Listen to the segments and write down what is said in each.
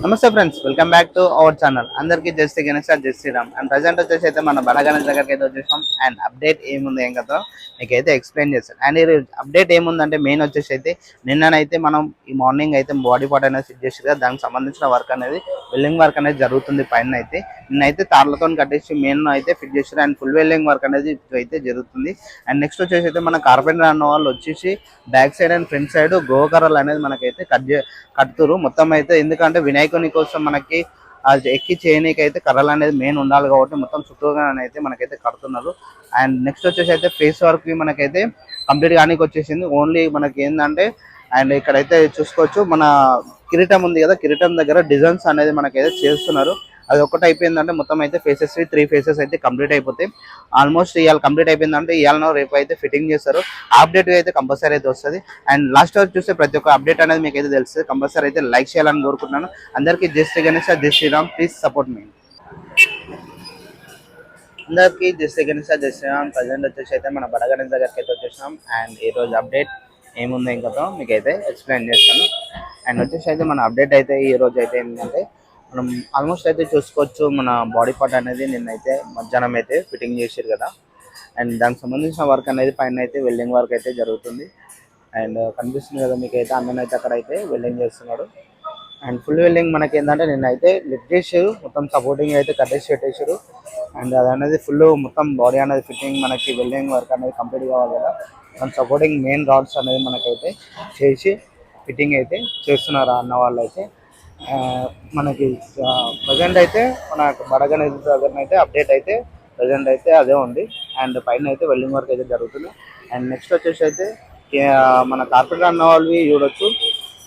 నమస్తే friends, welcome back to our channel. అందరికీ జై శ్రీ గణేష్, జై శ్రీరామ్. అండ్ ప్రజెంట్ వచ్చేసి అయితే మన బడ గణేష్ దగ్గరికి అయితే వచ్చేసాం. అండ్ అప్డేట్ ఏముంది ఏం కదా మీకు అయితే ఎక్స్ప్లెయిన్ చేస్తాను. అండ్ ఈ అప్డేట్ ఏముందంటే మెయిన్ వచ్చేసి అయితే నిన్ననైతే మనం ఈ మార్నింగ్ అయితే బాడీ పార్ట్ అనేది ఫిట్ చేసి కదా, దానికి సంబంధించిన వర్క్ అనేది వెల్డింగ్ వర్క్ అనేది జరుగుతుంది. పైన అయితే నిన్నైతే తార్లతో కట్టేసి మెయిన్ అయితే ఫిట్ చేసారు. అండ్ ఫుల్ వెల్డింగ్ వర్క్ అనేది అయితే జరుగుతుంది. అండ్ నెక్స్ట్ వచ్చేసి అయితే మన కార్పెంటర్ అన్న వాళ్ళు వచ్చేసి back side and front side గోకర్రలు అనేది మనకైతే కడుతురు మొత్తం అయితే. ఎందుకంటే వినాయకుని కోసం మనకి ఎక్కి చేయనీకి అయితే కర్రలు అనేది మెయిన్ ఉండాలి కాబట్టి మొత్తం చుట్టూగా అయితే మనకైతే కడుతున్నారు. అండ్ నెక్స్ట్ వచ్చేసి అయితే ఫేస్ వర్క్ మనకైతే కంప్లీట్ గానికి వచ్చేసింది. ఓన్లీ మనకి ఏంటంటే అండ్ ఇక్కడైతే చూసుకోవచ్చు మన కిరీటం ఉంది కదా, కిరీటం దగ్గర డిజైన్స్ అనేది మనకైతే చేస్తున్నారు. అది ఒక్కటి అయిపోయిందంటే మొత్తం అయితే ఫేసెస్ 3 ఫేసెస్ అయితే కంప్లీట్ అయిపోతాయి. ఆల్మోస్ట్ ఇవాళ కంప్లీట్ అయిపోయిందంటే ఇవాళ రేపు అయితే ఫిట్టింగ్ చేస్తారు. అప్డేట్ అయితే కంపల్సరీ అయితే వస్తుంది. అండ్ లాస్ట్ వరకు చూస్తే ప్రతి ఒక్క అప్డేట్ అనేది మీకు అయితే తెలుస్తుంది. కంపల్సరీ అయితే లైక్ చేయాలని కోరుకుంటున్నాను. అందరికీ జై శ్రీ గణేష్, జై శ్రీరామ్. ప్లీజ్ సపోర్ట్ మీ. అందరికీ జై శ్రీ గణేష్, జై శ్రీరామ్. ప్రజెంట్ వచ్చేసి అయితే మన బడ గణేష్ దగ్గరికి అయితే వచ్చేసాం. అండ్ ఈ రోజు అప్డేట్ ఏముందో ఇంకా మీకు అయితే ఎక్స్ప్లెయిన్ చేస్తాను. అండ్ వచ్చేసి అయితే మన అప్డేట్ అయితే ఈ రోజు అయితే ఏంటంటే మనం ఆల్మోస్ట్ అయితే చూసుకోవచ్చు మన బాడీ పార్ట్ అనేది నిన్నైతే మధ్యాహ్నం అయితే ఫిట్టింగ్ చేసారు కదా. అండ్ దానికి సంబంధించిన వర్క్ అనేది పైన అయితే వెల్డింగ్ వర్క్ అయితే జరుగుతుంది. అండ్ కనిపిస్తుంది కదా మీకు అయితే, అన్నైతే అక్కడ అయితే వెల్డింగ్ చేస్తున్నాడు. అండ్ ఫుల్ వెల్డింగ్ మనకి ఏంటంటే నిన్నైతే లిఫ్ట్ చేసారు, మొత్తం సపోర్టింగ్ అయితే కట్టేసి పెట్టేసారు. అండ్ అది అనేది ఫుల్ మొత్తం బాడీ అనేది ఫిట్టింగ్ మనకి వెల్డింగ్ వర్క్ అనేది కంప్లీట్ కావాలి కదా. మన సపోర్టింగ్ మెయిన్ రాడ్స్ అనేది మనకైతే చేసి ఫిట్టింగ్ అయితే చేస్తున్నారు అన్న వాళ్ళు అయితే. మనకి ప్రజెంట్ అయితే మన బడ గణేష్ దగ్గర అయితే అప్డేట్ అయితే ప్రజెంట్ అయితే అదే ఉంది. అండ్ పైన అయితే వెల్డింగ్ వర్క్ అయితే జరుగుతుంది. అండ్ నెక్స్ట్ వచ్చేసి అయితే మన కార్పెంటర్ అన్న వాళ్ళవి చూడొచ్చు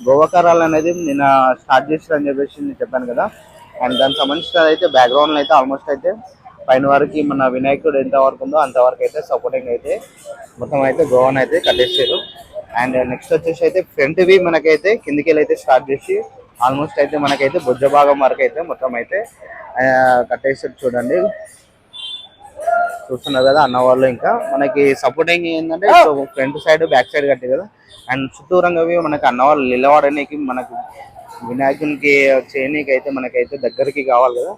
గోవకరాలు అనేది నిన్న స్టార్ట్ చేస్తారని చెప్పేసి నేను చెప్పాను కదా. అండ్ దానికి సంబంధించిన అయితే బ్యాక్గ్రౌండ్లో అయితే ఆల్మోస్ట్ అయితే పైన వరకు మన వినాయకుడు ఎంత వరకు ఉందో అంతవరకు అయితే సపోర్టింగ్ అయితే మొత్తం అయితే గోవన్ అయితే కట్టేసారు. అండ్ నెక్స్ట్ వచ్చేసి అయితే ఫ్రంట్వి మనకైతే కిందికి వెళ్ళి అయితే స్టార్ట్ చేసి ఆల్మోస్ట్ అయితే మనకైతే భుజ భాగం వరకు అయితే మొత్తం అయితే కట్టేసారు. చూడండి, చూస్తున్నారు కదా అన్న వాళ్ళు. ఇంకా మనకి సపోర్టింగ్ ఏంటంటే ఫ్రంట్ సైడ్ బ్యాక్ సైడ్ కట్టే కదా. అండ్ చుట్టూరంగవి మనకి అన్న వాళ్ళు నిలబడడానికి మనకు వినాయకునికి చేయనీకి అయితే మనకైతే దగ్గరికి కావాలి కదా,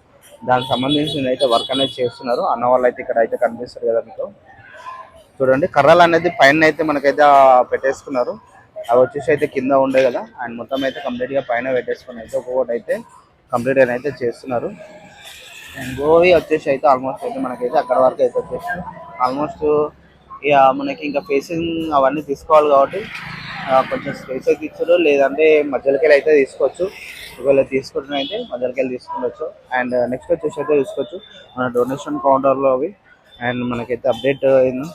దానికి సంబంధించిన అయితే వర్క్ అనేది చేస్తున్నారు అన్న వాళ్ళు అయితే. ఇక్కడ అయితే కనిపిస్తారు కదా మీకు, చూడండి కర్రలు అనేది పైన అయితే మనకైతే పెట్టేసుకున్నారు. అవి వచ్చేసి అయితే కింద ఉండే కదా. అండ్ మొత్తం అయితే కంప్లీట్గా పైన పెట్టేసుకుని అయితే ఒక్కొక్కటి అయితే కంప్లీట్ అయితే చేస్తున్నారు. అండ్ గోవి వచ్చేసి అయితే ఆల్మోస్ట్ అయితే మనకైతే అక్కడ వరకు అయితే వచ్చేసి ఆల్మోస్ట్ ఇక మనకి ఇంకా ఫేసింగ్ అవన్నీ తీసుకోవాలి కాబట్టి కొంచెం స్పేస్ అయితే ఇచ్చారు. లేదంటే మధ్యలోకి అయితే తీసుకోవచ్చు. ఒకవేళ తీసుకుంటున్న అయితే మధ్యలోకి వెళ్ళి తీసుకోవచ్చు. అండ్ నెక్స్ట్ వచ్చేసి అయితే తీసుకోవచ్చు మన డొనేషన్ కౌంటర్లో అవి. అండ్ మనకైతే అప్డేట్ అయింది.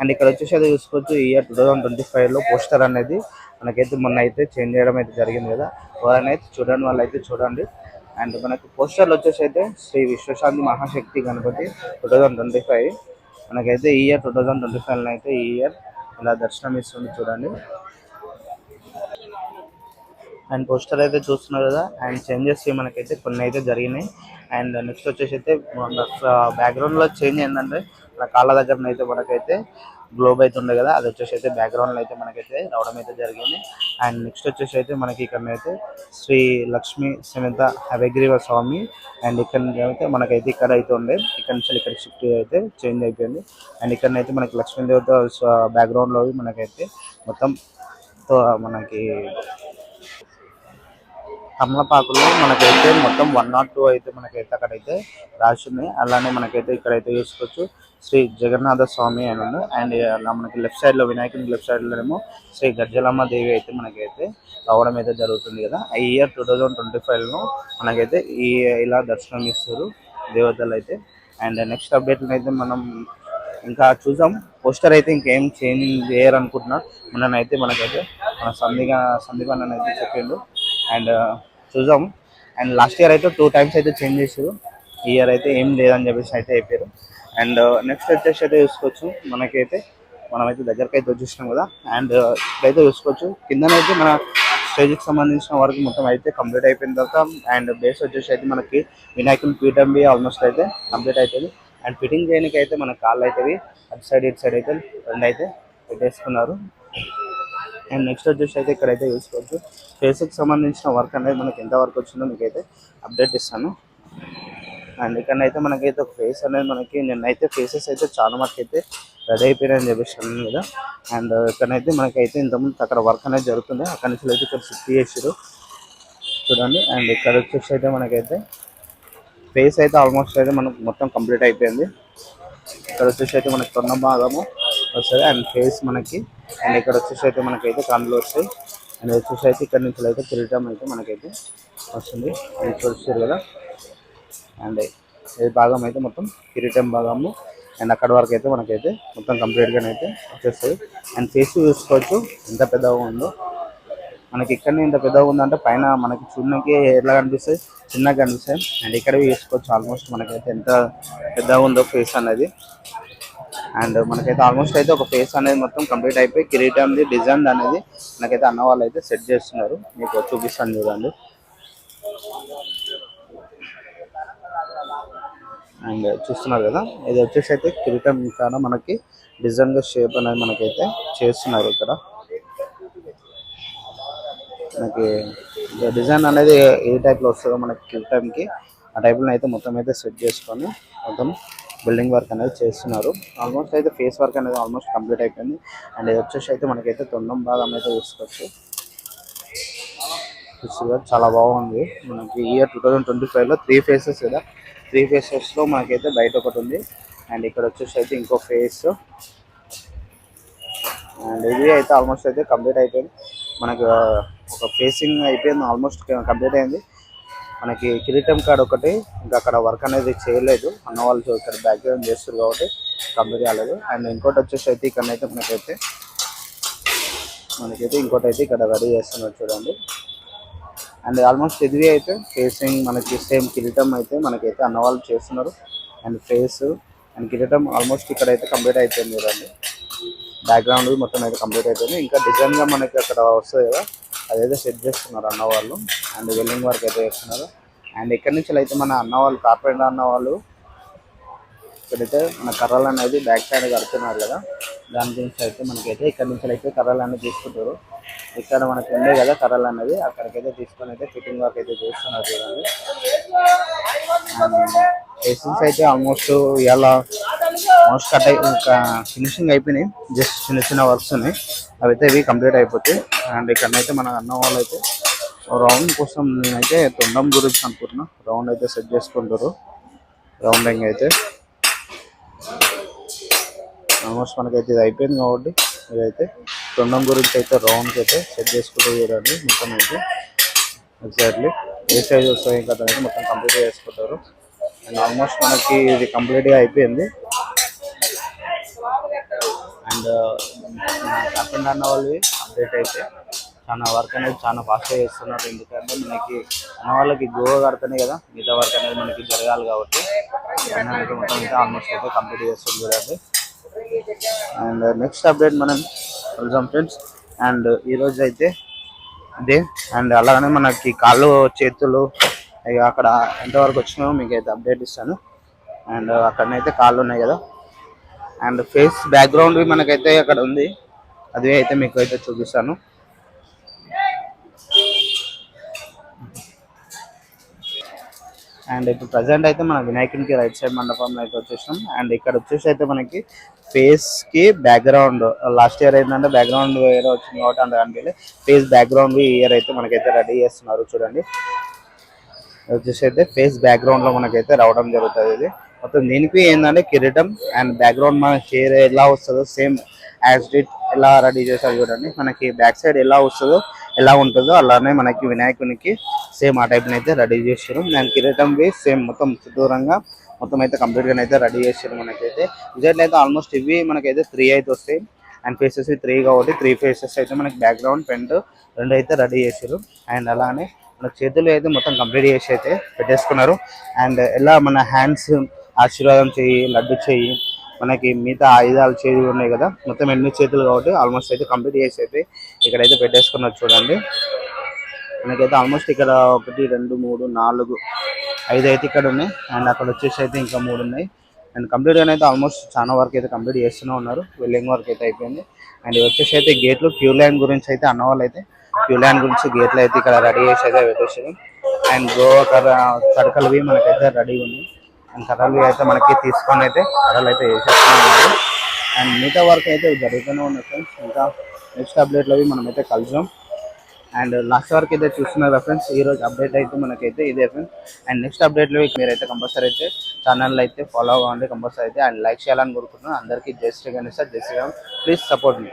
అండ్ ఇక్కడ వచ్చేసి అయితే చూసుకోవచ్చు ఇయర్ 2025లో పోస్టర్ అనేది మనకైతే మొన్న అయితే చేంజ్ చేయడం అయితే జరిగింది కదా. ఎవరైనా అయితే చూడండి, వాళ్ళు అయితే చూడండి. అండ్ మనకి పోస్టర్లు వచ్చేసి అయితే శ్రీ విశ్వశాంతి మహాశక్తి గణపతి 2025 మనకైతే ఈ ఇయర్ 2025లో అయితే ఈ ఇయర్ ఇలా దర్శనం ఇస్తుంది చూడండి. అండ్ పోస్టర్ అయితే చూస్తున్నారు కదా. అండ్ చేంజెస్ మనకైతే కొన్ని అయితే జరిగినాయి. అండ్ నెక్స్ట్ వచ్చేసి అయితే బ్యాక్గ్రౌండ్లో చేంజ్ ఏంటంటే మన కాళ్ళ దగ్గర అయితే మనకైతే గ్లోబ్ అయితే ఉండే కదా, అది వచ్చేసి అయితే బ్యాక్గ్రౌండ్లో అయితే మనకైతే రావడం అయితే జరిగింది. అండ్ నెక్స్ట్ వచ్చేసి అయితే మనకి ఇక్కడ అయితే శ్రీ లక్ష్మీ సమేత హయగ్రీవ స్వామి. అండ్ ఇక్కడ అయితే మనకైతే ఇక్కడ అయితే ఉండే, ఇక్కడ నుంచి ఇక్కడ షిఫ్ట్ అయితే చేంజ్ అయిపోయింది. అండ్ ఇక్కడనైతే మనకి లక్ష్మీదేవత బ్యాక్గ్రౌండ్లో మనకైతే మొత్తం మనకి తమలపాకులు మనకైతే మొత్తం 102 అయితే మనకైతే అక్కడైతే రాసి ఉన్నాయి. అలానే మనకైతే ఇక్కడైతే చూసుకోవచ్చు శ్రీ జగన్నాథ స్వామి అని ఉంది. అండ్ అలా మనకి లెఫ్ట్ సైడ్ లో వినాయకుని లెఫ్ట్ సైడ్ లోనేమో శ్రీ గజ్జలమ్మ దేవి అయితే మనకైతే రావడం అయితే జరుగుతుంది కదా. ఈ ఇయర్ 2025 లో మనకైతే ఇలా దర్శనం ఇస్తారు దేవతలు అయితే. అండ్ నెక్స్ట్ అప్డేట్ అయితే మనం ఇంకా చూసాం. పోస్టర్ అయితే ఇంకేం చేంజ్ చేయరనుకుంటున్నా. మొన్ననైతే మనకైతే మన సందీప్ అన్న అయితే చెప్పిండు. అండ్ చూసాం. అండ్ లాస్ట్ ఇయర్ అయితే 2 times అయితే చేంజ్ చేసారు. ఈ ఇయర్ అయితే ఏం లేదని చెప్పేసి అయితే చెప్పారు. అండ్ నెక్స్ట్ వచ్చేసి అయితే చూసుకోవచ్చు మనమైతే దగ్గరికి అయితే వచ్చేసినాం కదా. అండ్ ఇక్కడైతే చూసుకోవచ్చు కిందనైతే మన స్టేజ్కి సంబంధించిన వరకు మొత్తం అయితే కంప్లీట్ అయిపోయిన తర్వాత అండ్ బేస్ వచ్చేసి అయితే మనకి వినాయకుని పీఠం ఆల్మోస్ట్ అయితే కంప్లీట్ అవుతుంది. అండ్ ఫిట్టింగ్ చేయడానికి అయితే మన కాళ్ళు అవుతుంది అటు సైడ్ ఇటు సైడ్ అయితే రెండు అయితే పెట్టేసుకున్నారు. అండ్ నెక్స్ట్ వచ్చేసి అయితే ఇక్కడైతే చూసుకోవచ్చు ఫేస్కి సంబంధించిన వర్క్ అనేది మనకి ఎంత వరకు వచ్చిందో మీకైతే అప్డేట్ ఇస్తాను. అండ్ ఇక్కడైతే మనకైతే ఒక ఫేస్ అనేది మనకి నిన్నైతే ఫేసెస్ అయితే చాలా మటుకు అయితే రెడీ అయిపోయినాయని చెప్పేసాను కదా. అండ్ ఇక్కడైతే మనకైతే ఇంతకుముందు అక్కడ వర్క్ అనేది జరుగుతుంది. అక్కడ నుంచి అయితే ఇక్కడ షిఫ్ట్ చేసారు చూడండి. అండ్ ఇక్కడ వచ్చేసి అయితే మనకైతే ఫేస్ అయితే ఆల్మోస్ట్ అయితే మనకు మొత్తం కంప్లీట్ అయిపోయింది. ఇక్కడ వచ్చేసి అయితే మనకి తొన్న భాగము వస్తుంది అండ్ ఫేస్ మనకి. అండ్ ఇక్కడ వచ్చేసి అయితే మనకైతే కళ్ళు వస్తాయి. అండ్ వచ్చేసి అయితే ఇక్కడ నుంచి అయితే కిరీటం అయితే మనకైతే వస్తుంది. అది చూస్తారు కదా. అండ్ ఈ భాగం అయితే మొత్తం కిరీటం భాగము. అండ్ అక్కడ వరకు అయితే మనకైతే మొత్తం కంప్లీట్గా అయితే వచ్చేస్తుంది. అండ్ ఫేస్ చూసుకోవచ్చు ఎంత పెద్దగా ఉందో. మనకి ఇక్కడనే ఇంత పెద్దగా ఉందంటే పైన మనకి చూడడానికి ఎట్లా కనిపిస్తుంది, చిన్నగా కనిపిస్తాయి. అండ్ ఇక్కడ చూసుకోవచ్చు ఆల్మోస్ట్ మనకైతే ఎంత పెద్దగా ఉందో ఫేస్ అనేది. అండ్ మనకైతే ఆల్మోస్ట్ అయితే ఒక ఫేస్ అనేది మొత్తం కంప్లీట్ అయిపోయి కిరీటంది డిజైన్ అనేది మనకైతే అన్న వాళ్ళు అయితే సెట్ చేస్తున్నారు. మీకు చూపిస్తాను చూడండి. అండ్ చూస్తున్నారు కదా ఇది వచ్చేసి అయితే కిరీటం చాలా మనకి డిజైన్గా షేప్ అనేది మనకైతే చేస్తున్నారు. ఇక్కడ మనకి డిజైన్ అనేది ఏ టైప్లో వస్తుందో మనకి కిరీటంకి ఆ టైప్లో అయితే మొత్తం అయితే సెట్ చేసుకొని మొత్తం బిల్డింగ్ వర్క్ అనేది చేస్తున్నారు. ఆల్మోస్ట్ అయితే ఫేస్ వర్క్ అనేది ఆల్మోస్ట్ కంప్లీట్ అయిపోయింది. అండ్ ఇది వచ్చేసి అయితే మనకైతే తొండం భాగం అయితే చూసుకోవచ్చు. చాలా బాగుంది. మనకి ఇయర్ 2025లో 3 phases కదా. 3 phasesలో మనకైతే బయట ఒకటి ఉంది. అండ్ ఇక్కడ వచ్చేసి అయితే ఇంకో ఫేస్. అండ్ ఇది అయితే ఆల్మోస్ట్ అయితే కంప్లీట్ అయిపోయింది. మనకు ఒక ఫేసింగ్ అయిపోయింది ఆల్మోస్ట్ కంప్లీట్ అయింది. మనకి కిరీటం కార్డ్ ఒకటి ఇంకా అక్కడ వర్క్ అనేది చేయలేదు అన్న వాళ్ళు ఇక్కడ బ్యాక్గ్రౌండ్ చేస్తారు కాబట్టి కంప్లీట్ కాలేదు. అండ్ ఇంకోటి వచ్చేసి అయితే ఇక్కడైతే మనకైతే ఇంకోటి అయితే ఇక్కడ రెడీ చేస్తున్నారు చూడండి. అండ్ ఆల్మోస్ట్ ఇది అయితే ఫేసింగ్ మనకి సేమ్ కిరీటం అయితే మనకైతే అన్న వాళ్ళు చేస్తున్నారు. అండ్ ఫేస్ అండ్ కిరీటం ఆల్మోస్ట్ ఇక్కడైతే కంప్లీట్ అయిపోయింది చూడండి. బ్యాక్గ్రౌండ్ మొత్తం అయితే కంప్లీట్ అయిపోయింది. ఇంకా డిజైన్గా మనకి అక్కడ వస్తుంది కదా అదైతే సెట్ చేస్తున్నారు అన్న వాళ్ళు. అండ్ వెల్డింగ్ వర్క్ అయితే చేస్తున్నారు. అండ్ ఇక్కడి నుంచి అయితే మన అన్న వాళ్ళు కార్పెంటర్ అన్న వాళ్ళు ఇక్కడైతే మన కర్రలు అనేది బ్యాక్ సైడ్ కడుతున్నారు కదా. దాని గురించి అయితే మనకైతే ఇక్కడ నుంచి అయితే కర్రలు అనేది తీసుకుంటారు. ఇక్కడ మనకి ఉండే కదా కర్రలు అనేది అక్కడికైతే తీసుకొని అయితే ఫిట్టింగ్ వర్క్ అయితే చేస్తున్నారు చూడండి. ఫేసింగ్స్ అయితే ఆల్మోస్ట్ ఇలా ఆల్మోస్ట్ కట్ ఇంకా ఫినిషింగ్ అయిపోయినాయి. జస్ట్ చిన్న చిన్న వర్క్స్ ఉన్నాయి అవి అయితే ఇవి కంప్లీట్ అయిపోతాయి. అండ్ ఇక్కడనైతే మన అన్న వాళ్ళు అయితే రౌండ్ కోసం నేనైతే తొండం గురించి అనుకుంటున్నా. రౌండ్ అయితే సెట్ చేసుకుంటారు. రౌండింగ్ అయితే ఆల్మోస్ట్ మనకైతే ఇది అయిపోయింది కాబట్టి ఇదైతే తొండం గురించి అయితే రౌండ్కి అయితే సెట్ చేసుకుంటూ చూడండి. మొత్తం అయితే ఎగ్జాక్ట్లీ ఏ సైజ్ వస్తాయి ఇంకా అయితే మొత్తం కంప్లీట్ చేసుకుంటారు. అండ్ ఆల్మోస్ట్ మనకి ఇది కంప్లీట్గా అయిపోయింది. అండ్ కార్పెంటర్ అన్న వాళ్ళు అప్డేట్ అయితే చాలా వర్క్ అనేది చాలా ఫాస్ట్గా చేస్తున్నారు. ఎందుకంటే మనకి అన్న వాళ్ళకి గోవా కడితేనే కదా మిగతా వర్క్ అనేది మనకి జరగాలి కాబట్టి మొత్తం అయితే ఆల్మోస్ట్ అయితే కంప్లీట్ చేస్తుంది చూడండి. అండ్ నెక్స్ట్ అప్డేట్ మనం వెళ్దాం ఫ్రెండ్స్. అండ్ ఈరోజు అయితే ఇదే. అండ్ అలాగనే మనకి కాళ్ళు చేతులు ఇక అక్కడ ఎంతవరకు వచ్చినాయో మీకు అయితే అప్డేట్ ఇస్తాను. అండ్ అక్కడనైతే కాళ్ళు ఉన్నాయి కదా. అండ్ ఫేస్ బ్యాక్గ్రౌండ్ మనకైతే అక్కడ ఉంది అదే అయితే మీకు అయితే చూపిస్తాను. అండ్ ఇప్పుడు ప్రజెంట్ అయితే మన వినాయకునికి రైట్ సైడ్ మండపంలో అయితే వచ్చేసాం. అండ్ ఇక్కడ వచ్చేసి అయితే మనకి ఫేస్ కి బ్యాక్గ్రౌండ్ లాస్ట్ ఇయర్ ఏంటంటే బ్యాక్గ్రౌండ్ వేరే వచ్చింది కాబట్టి అంత కనిపించలేదు. ఫేస్ బ్యాక్గ్రౌండ్ ఈ ఇయర్ అయితే మనకైతే రెడీ చేస్తున్నారు చూడండి. వచ్చేసి అయితే ఫేస్ బ్యాక్గ్రౌండ్ లో మనకైతే రావడం జరుగుతుంది. ఇది మొత్తం దీనికి ఏంటంటే కిరీటం అండ్ బ్యాక్గ్రౌండ్ మన చైర్ ఎలా వస్తుందో సేమ్ యాజ్ ఇట్ ఎలా రెడీ చేస్తారు చూడండి. మనకి బ్యాక్ సైడ్ ఎలా వస్తుందో ఎలా ఉంటుందో అలానే మనకి వినాయకునికి సేమ్ ఆ టైప్ అయితే రెడీ చేసారు. అండ్ కిరీటం సేమ్ మొత్తం చుట్టూరంగా మొత్తం అయితే కంప్లీట్ గా అయితే రెడీ చేసారు. మనకైతే రిజల్ట్ అయితే ఆల్మోస్ట్ ఇవి మనకైతే 3 అయితే వస్తాయి. అండ్ ఫేసెస్ 3 కాబట్టి 3 ఫేసెస్ అయితే మనకి బ్యాక్గ్రౌండ్ ఫ్రంట్ రెండు అయితే రెడీ చేసారు. అండ్ అలానే మన చేతులు అయితే మొత్తం కంప్లీట్ చేసి అయితే పెట్టేసుకున్నారు. అండ్ ఎలా మన హ్యాండ్స్ ఆశీర్వాదం చెయ్యి, లడ్డు చెయ్యి, మనకి మిగతా ఆయుధాలు చేయి ఉన్నాయి కదా, మొత్తం 8 చేతులు కాబట్టి ఆల్మోస్ట్ అయితే కంప్లీట్ చేసి అయితే ఇక్కడైతే పెట్టేసుకున్నారు చూడండి. మనకైతే ఆల్మోస్ట్ ఇక్కడ 1 2 3 4 5 అయితే ఇక్కడ ఉన్నాయి. అండ్ అక్కడ వచ్చేసి అయితే ఇంకా 3 ఉన్నాయి. అండ్ కంప్లీట్ గా అయితే ఆల్మోస్ట్ చాలా వరకు అయితే కంప్లీట్ చేస్తూనే ఉన్నారు. వెల్లింగ్ వర్క్ అయితే అయిపోయింది. అండ్ వచ్చేసి అయితే గేట్లు క్యూ లైన్ గురించి అయితే అన్నవాళ్ళు అయితే క్యూ లైన్ గురించి గేట్లు అయితే ఇక్కడ రెడీ చేసి అయితే పెట్టేసారు. అండ్ గోవా కడకలవి మనకైతే రెడీ ఉంది. అండ్ కర్రలు అయితే మనకి తీసుకొని అయితే కర్రలు అయితే వేసేస్తున్నారు. అండ్ మిగతా వర్క్ అయితే జరుగుతూనే ఉన్నాయి ఫ్రెండ్స్. ఇంకా నెక్స్ట్ అప్డేట్లో మనం అయితే కలుద్దాం. అండ్ లాస్ట్ వరకు అయితే చూస్తున్నారు ఫ్రెండ్స్. ఈ రోజు అప్డేట్ అయితే మనకైతే ఇదే ఫ్రెండ్స్. అండ్ నెక్స్ట్ అప్డేట్లో మీరైతే కంపల్సరీ అయితే ఛానల్ అయితే ఫాలో అవ్వండి కంపల్సరీ అయితే. అండ్ లైక్ చేయాలని కోరుకుంటున్నాను. అందరికీ జై శ్రీ గణేష్, జై శ్రీరామ్. Please support me.